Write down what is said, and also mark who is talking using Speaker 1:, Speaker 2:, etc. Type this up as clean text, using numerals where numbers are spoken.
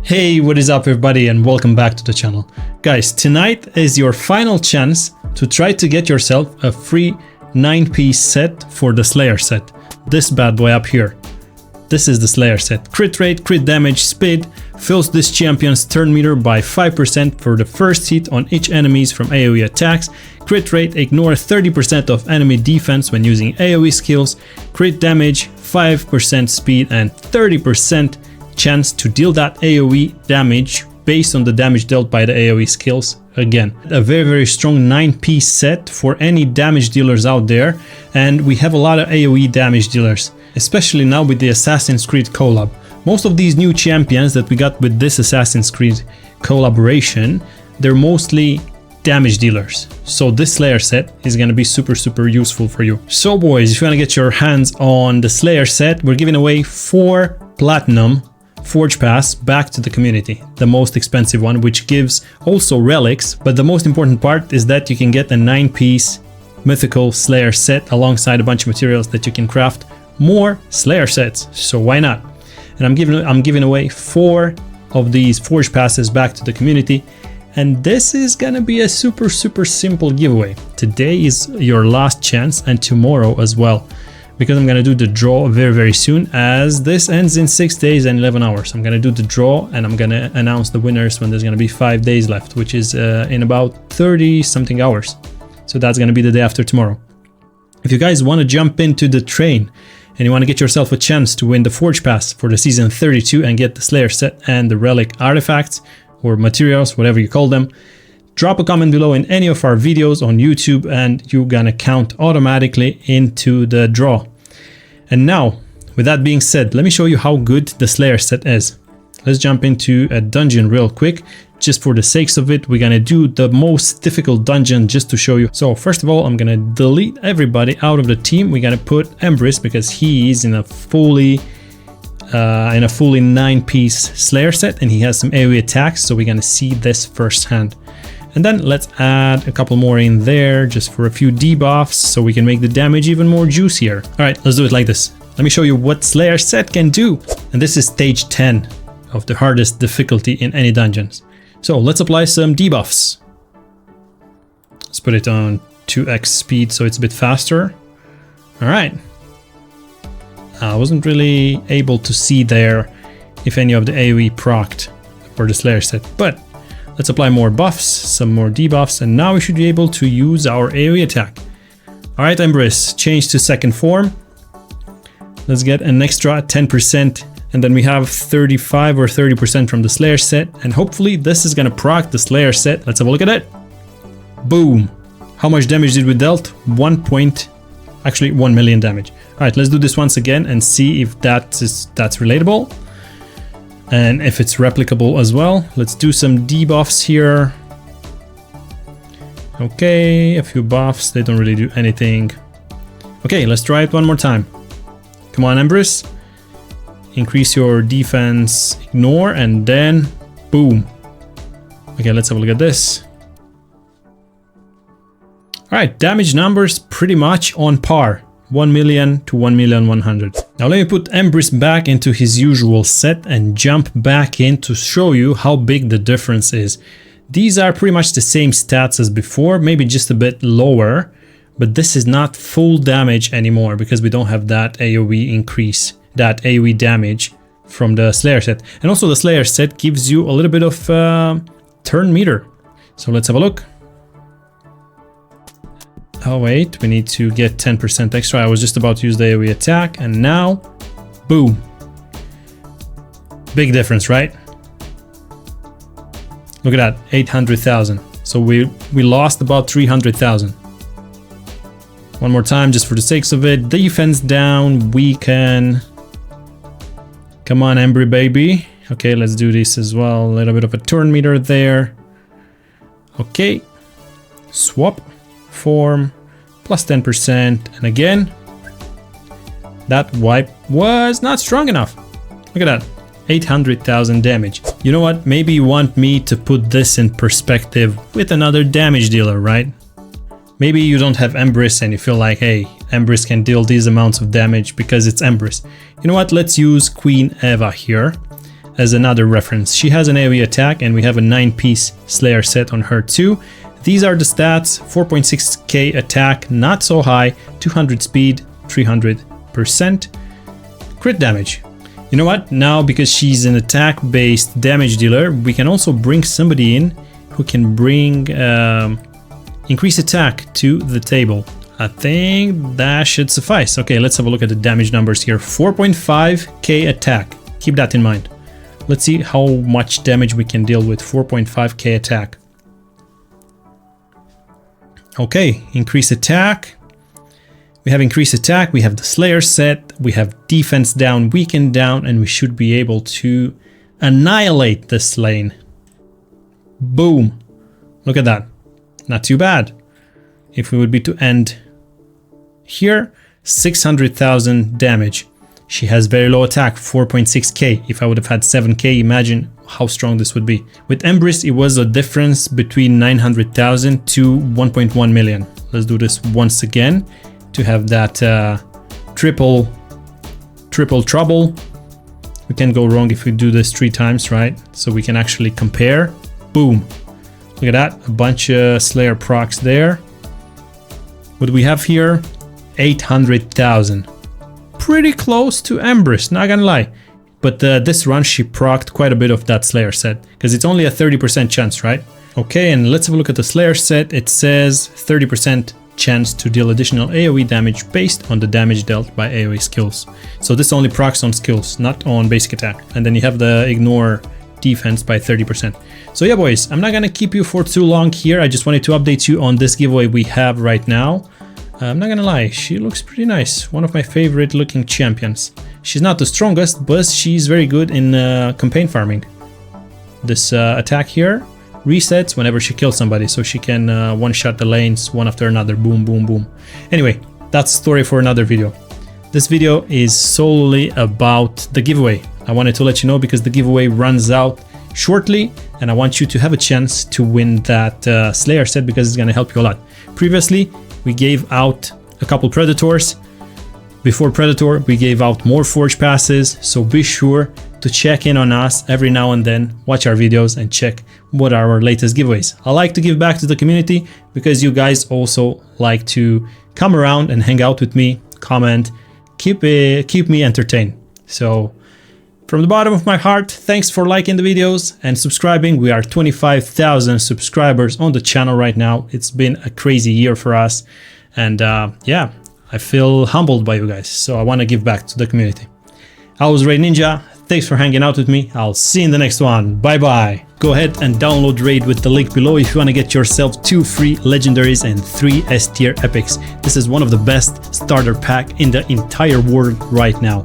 Speaker 1: Hey, what is up everybody and welcome back to the channel. Guys, tonight is your final chance to try to get yourself a free 9-piece set for the Slayer set. This bad boy up here. This is the Slayer set. Crit rate, crit damage, speed, fills this champion's turn meter by 5% for the first hit on each enemies from AoE attacks. Crit rate, ignore 30% of enemy defense when using AoE skills. Crit damage, 5% speed and 30% chance to deal that AoE damage based on the damage dealt by the AoE skills. Again, a very strong 9-piece set for any damage dealers out there, and we have a lot of AoE damage dealers, especially now with the Assassin's Creed collab. Most of these new champions that we got with this Assassin's Creed collaboration, they're mostly damage dealers, so this Slayer set is gonna be super useful for you. So boys, if you wanna get your hands on the Slayer set, we're giving away 4 platinum Forge Pass back to the community, the most expensive one, which gives also relics, but the most important part is that you can get a 9-piece Mythical Slayer set alongside a bunch of materials that you can craft more Slayer sets, so why not? And I'm giving away 4 of these Forge Passes back to the community, and this is gonna be a super simple giveaway. Today is your last chance and tomorrow as well, because I'm gonna do the draw very soon, as this ends in 6 days and 11 hours. I'm gonna do the draw and I'm gonna announce the winners when there's gonna be 5 days left, which is in about 30 something hours. So that's gonna be the day after tomorrow. If you guys want to jump into the train and you want to get yourself a chance to win the Forge Pass for the season 32 and get the Slayer set and the relic artifacts or materials, whatever you call them, drop a comment below in any of our videos on YouTube and you're gonna count automatically into the draw. And now, with that being said, let me show you how good the Slayer set is. Let's jump into a dungeon real quick. Just for the sakes of it, we're gonna do the most difficult dungeon just to show you. So first of all, I'm gonna delete everybody out of the team. We're gonna put Empress because he is in a fully 9-piece Slayer set and he has some AoE attacks, so we're gonna see this firsthand. And then let's add a couple more in there just for a few debuffs so we can make the damage even more juicier. All right, let's do it like this. Let me show you what Slayer set can do. And this is stage 10 of the hardest difficulty in any dungeons. So let's apply some debuffs. Let's put it on 2x speed so it's a bit faster. All right. I wasn't really able to see there if any of the AoE procced for the Slayer set, but let's apply more buffs, some more debuffs, and now we should be able to use our AoE attack. Alright, Empress, change to second form. Let's get an extra 10%, and then we have 35 or 30% from the Slayer set, and hopefully this is gonna proc the Slayer set. Let's have a look at it. Boom! How much damage did we dealt? 1 million damage. Alright, let's do this once again and see if that's relatable. And if it's replicable as well. Let's do some debuffs here. Okay, a few buffs, they don't really do anything. Okay, let's try it one more time. Come on, Empress. Increase your defense, ignore, and then boom. Okay, let's have a look at this. Alright, damage numbers pretty much on par. 1 million to 1,100,000. Now let me put Empress back into his usual set and jump back in to show you how big the difference is. These are pretty much the same stats as before, maybe just a bit lower, but this is not full damage anymore because we don't have that AoE increase, that AoE damage from the Slayer set. And also the Slayer set gives you a little bit of turn meter. So let's have a look. Oh wait, we need to get 10% extra. I was just about to use the AoE attack and now, boom. Big difference, right? Look at that, 800,000. So we lost about 300,000. One more time, just for the sakes of it. Defense down, weaken. Come on, Embry baby. Okay, let's do this as well. A little bit of a turn meter there. Okay, swap. Form plus 10%, and again that wipe was not strong enough. Look at that, 800,000 damage. You know what, maybe you want me to put this in perspective with another damage dealer, right? Maybe you don't have Empress and you feel like, hey, Empress can deal these amounts of damage because it's Empress. You know what, let's use Queen Eva here. as another reference. She has an AoE attack and we have a 9-piece Slayer set on her too. These are the stats: 4.6k attack, not so high, 200 speed, 300% crit damage. You know what? Now, because she's an attack-based damage dealer, we can also bring somebody in who can bring increased attack to the table. I think that should suffice. Okay, let's have a look at the damage numbers here. 4.5k attack. Keep that in mind. Let's see how much damage we can deal with 4.5k attack. Okay, increased attack. We have increased attack, we have the Slayer set, we have defense down, weaken down, and we should be able to annihilate this lane. Boom. Look at that. Not too bad. If we would be to end here, 600,000 damage. She has very low attack, 4.6k. If I would have had 7k, imagine how strong this would be. With Embrace, it was a difference between 900,000 to 1.1 million. Let's do this once again to have that triple trouble. We can't go wrong if we do this 3 times, right? So we can actually compare. Boom. Look at that, a bunch of Slayer procs there. What do we have here? 800,000. Pretty close to Embrace, not gonna lie. But this run she procced quite a bit of that Slayer set, because it's only a 30% chance, right? Okay, and let's have a look at the Slayer set. It says 30% chance to deal additional AoE damage based on the damage dealt by AoE skills. So this only procs on skills, not on basic attack. And then you have the ignore defense by 30%. So yeah, boys, I'm not gonna keep you for too long here. I just wanted to update you on this giveaway we have right now. I'm not gonna lie, she looks pretty nice. One of my favorite looking champions. She's not the strongest, but she's very good in campaign farming. This attack here resets whenever she kills somebody, so she can one-shot the lanes one after another. Boom, boom, boom. Anyway, that's a story for another video. This video is solely about the giveaway. I wanted to let you know because the giveaway runs out shortly, and I want you to have a chance to win that Slayer set because it's gonna help you a lot. Previously, we gave out a couple Predators. Before Predator, we gave out more Forge passes, so be sure to check in on us every now and then, watch our videos and check what are our latest giveaways. I like to give back to the community because you guys also like to come around and hang out with me, comment, keep me entertained. So from the bottom of my heart, thanks for liking the videos and subscribing. We are 25,000 subscribers on the channel right now. It's been a crazy year for us, and yeah, I feel humbled by you guys, so I want to give back to the community. I was Raid Ninja. Thanks for hanging out with me. I'll see you in the next one. Bye bye. Go ahead and download Raid with the link below if you want to get yourself 2 free legendaries and 3 S tier epics. This is one of the best starter pack in the entire world right now.